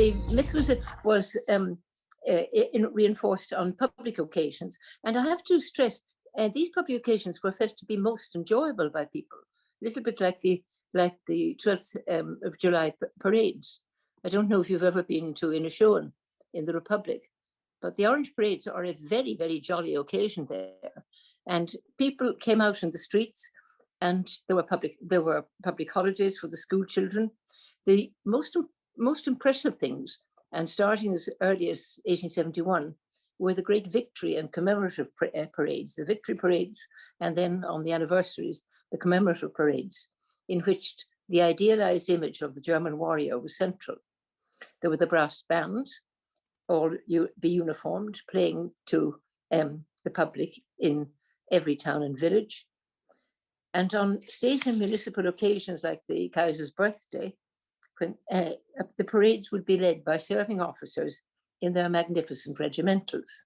the myth was reinforced on public occasions. And I have to stress, these public occasions were felt to be most enjoyable by people, a little bit like the 12th of July parades. I don't know if you've ever been to Inishowen in the Republic, but the Orange Parades are a very, very jolly occasion there. And people came out in the streets, and there were public holidays for the school children. The most impressive things, and starting as early as 1871, were the great victory and commemorative parades, the victory parades, and then on the anniversaries, the commemorative parades, in which the idealized image of the German warrior was central. There were the brass bands, all be uniformed, playing to the public in every town and village. And on state and municipal occasions like the Kaiser's birthday, when, the parades would be led by serving officers in their magnificent regimentals.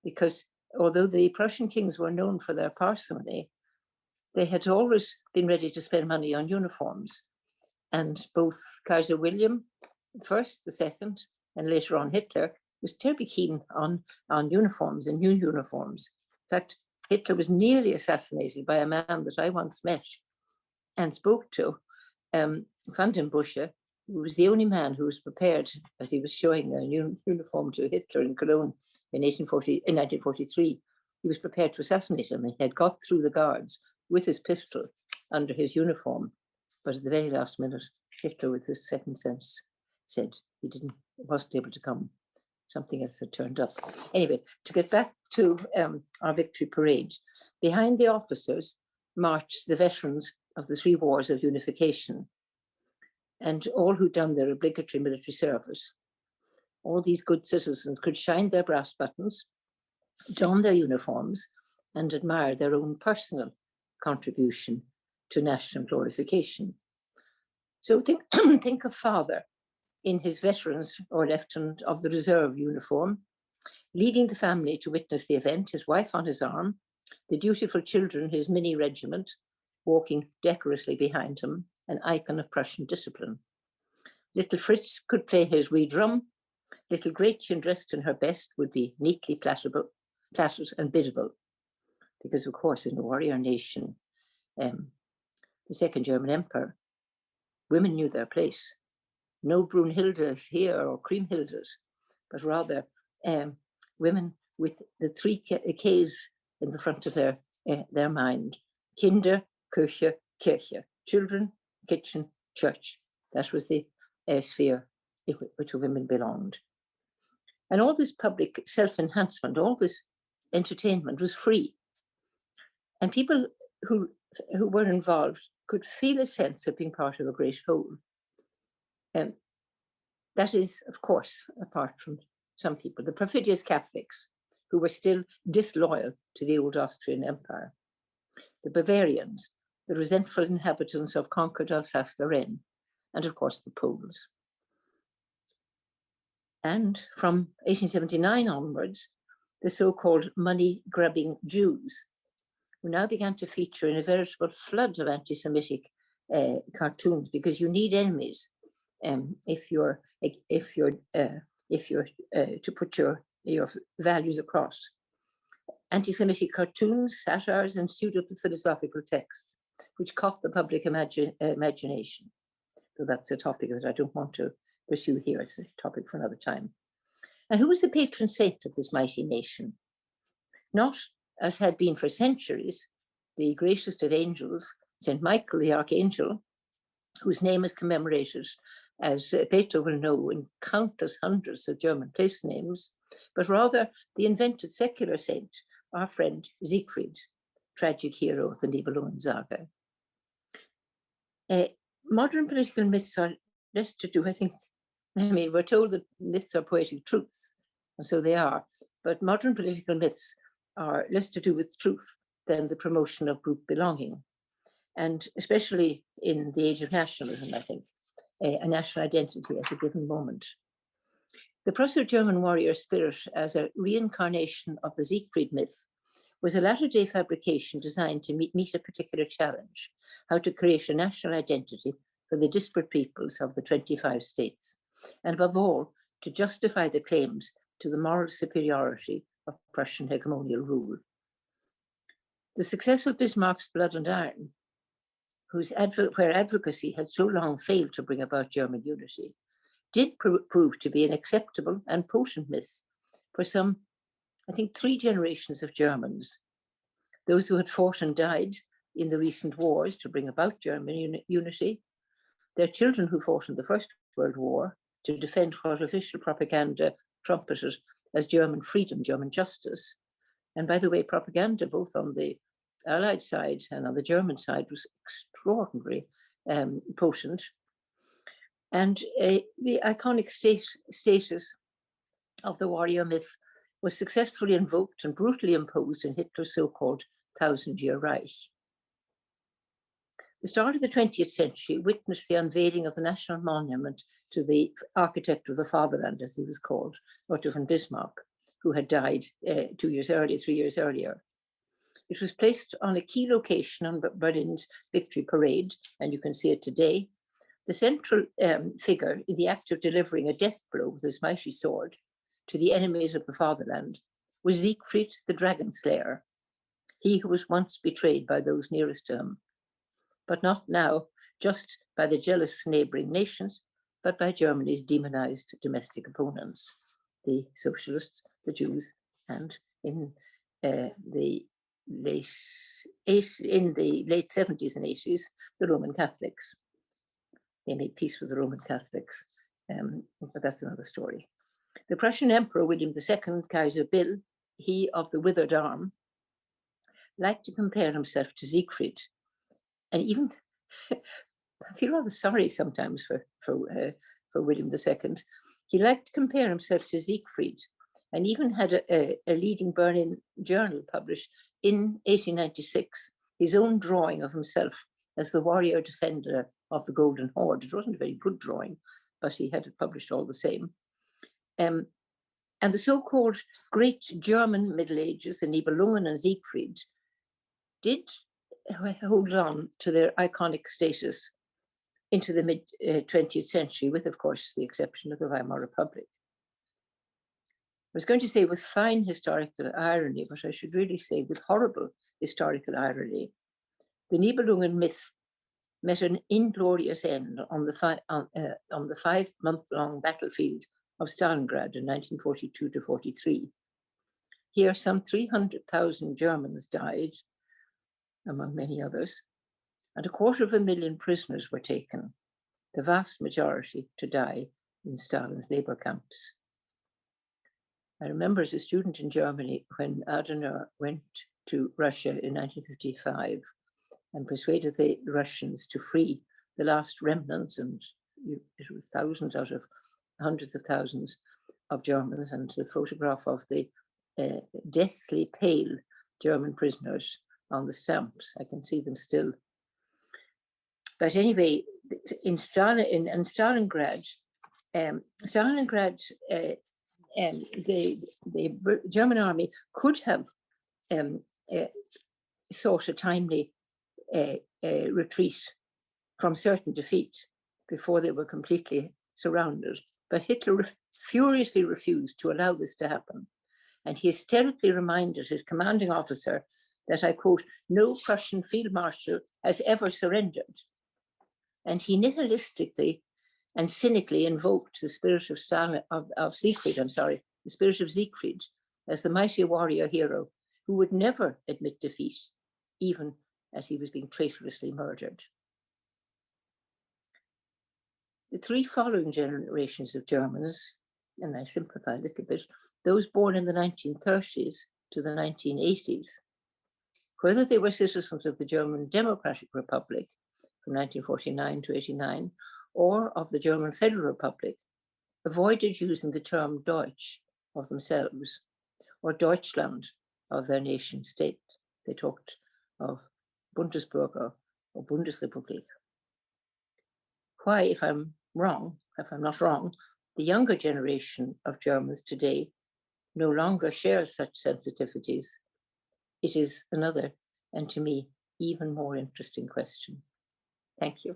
Because although the Prussian kings were known for their parsimony, they had always been ready to spend money on uniforms. And both Kaiser William I, the II, and later on Hitler, was terribly keen on uniforms and new uniforms. In fact, Hitler was nearly assassinated by a man that I once met and spoke to, Van den Busche, who was the only man who was prepared, as he was showing a new uniform to Hitler in Cologne in 1943, he was prepared to assassinate him. He had got through the guards with his pistol under his uniform, but at the very last minute, Hitler, with his second sense, said he wasn't able to come. Something else had turned up. Anyway, to get back to our victory parade, behind the officers marched the veterans of the 3 wars of unification and all who'd done their obligatory military service. All these good citizens could shine their brass buttons, don their uniforms, and admire their own personal contribution to national glorification. So think of Father in his veterans or lieutenant of the reserve uniform, leading the family to witness the event, his wife on his arm, the dutiful children, his mini regiment, walking decorously behind him, an icon of Prussian discipline. Little Fritz could play his wee drum. Little Gretchen, dressed in her best, would be neatly plaited and biddable, because of course in the warrior nation, the Second German Empire, women knew their place. No Brunhildes here or Kriemhildes, but rather women with the 3 K's in the front of their mind. Kinder, Küche, Kirche. Children, kitchen, church. That was the sphere in which women belonged. And all this public self-enhancement, all this entertainment was free. And people who were involved could feel a sense of being part of a great whole. That is, of course, apart from some people, the perfidious Catholics who were still disloyal to the old Austrian Empire, the Bavarians, the resentful inhabitants of conquered Alsace-Lorraine, and of course the Poles. And from 1879 onwards, the so-called money-grubbing Jews, who now began to feature in a veritable flood of anti-Semitic cartoons, because you need enemies if you're to put your values across. Anti-Semitic cartoons, satires, and pseudo-philosophical texts, which caught the public imagination. So that's a topic that I don't want to pursue here. It's a topic for another time. And who was the patron saint of this mighty nation? Not, as had been for centuries, the greatest of angels, St. Michael the Archangel, whose name is commemorated, as Beethoven will know, in countless hundreds of German place names, but rather the invented secular saint, our friend Siegfried, tragic hero of the Nibelungen Saga. Modern political myths are less to do, we're told that myths are poetic truths, and so they are, but modern political myths are less to do with truth than the promotion of group belonging. And especially in the age of nationalism, I think, a national identity at a given moment. The Prusso-German warrior spirit as a reincarnation of the Siegfried myth was a latter-day fabrication designed to meet a particular challenge, how to create a national identity for the disparate peoples of the 25 states. and above all, to justify the claims to the moral superiority of Prussian hegemonial rule. The success of Bismarck's Blood and Iron, where advocacy had so long failed to bring about German unity, did prove to be an acceptable and potent myth for some, I think, 3 generations of Germans. Those who had fought and died in the recent wars to bring about German unity, their children who fought in the First World War to defend what official propaganda trumpeted as German freedom, German justice. And by the way, propaganda both on the Allied side and on the German side was extraordinarily potent. And the iconic status of the warrior myth was successfully invoked and brutally imposed in Hitler's so-called 1,000-year Reich. The start of the 20th century witnessed the unveiling of the national monument to the architect of the fatherland, as he was called, Otto von Bismarck, who had died 3 years earlier. It was placed on a key location on Berlin's Victory Parade, and you can see it today. The central figure in the act of delivering a death blow with his mighty sword to the enemies of the fatherland was Siegfried the Dragon Slayer, he who was once betrayed by those nearest to him, but not now just by the jealous neighboring nations, but by Germany's demonized domestic opponents, the socialists, the Jews, and in the late 70s and 80s, the Roman Catholics. They made peace with the Roman Catholics, but that's another story. The Prussian Emperor William II, Kaiser Bill, he of the withered arm, liked to compare himself to Siegfried, and even I feel rather sorry sometimes for William II. He liked to compare himself to Siegfried, and even had a leading Berlin journal publish in 1896 his own drawing of himself as the warrior defender of the Golden Horde. It wasn't a very good drawing, but he had it published all the same. And the so-called great German Middle Ages, the Nibelungen and Siegfried, did hold on to their iconic status into the mid-20th century, with, of course, the exception of the Weimar Republic. I was going to say with fine historical irony, but I should really say with horrible historical irony. The Nibelungen myth met an inglorious end on the 5-month-long battlefield of Stalingrad in 1942 to 43. Here, some 300,000 Germans died, among many others, and 250,000 prisoners were taken, the vast majority to die in Stalin's labor camps. I remember as a student in Germany when Adenauer went to Russia in 1955 and persuaded the Russians to free the last remnants, and it was thousands out of hundreds of thousands of Germans, and the photograph of the deathly pale German prisoners on the stamps. I can see them still. But anyway, in Stalingrad, the German army could have sought a timely retreat from certain defeat before they were completely surrounded. But Hitler furiously refused to allow this to happen. And he hysterically reminded his commanding officer that, I quote, "No Prussian field marshal has ever surrendered." And he nihilistically and cynically invoked the spirit of Siegfried, the spirit of Siegfried as the mighty warrior hero who would never admit defeat, even as he was being traitorously murdered. The 3 following generations of Germans, and I simplify a little bit, those born in the 1930s to the 1980s, whether they were citizens of the German Democratic Republic from 1949 to 89, or of the German Federal Republic, avoided using the term Deutsch of themselves, or Deutschland of their nation state. They talked of Bundesbürger or Bundesrepublik. Why, if I'm not wrong, the younger generation of Germans today no longer shares such sensitivities, it is another, and to me, even more interesting question. Thank you.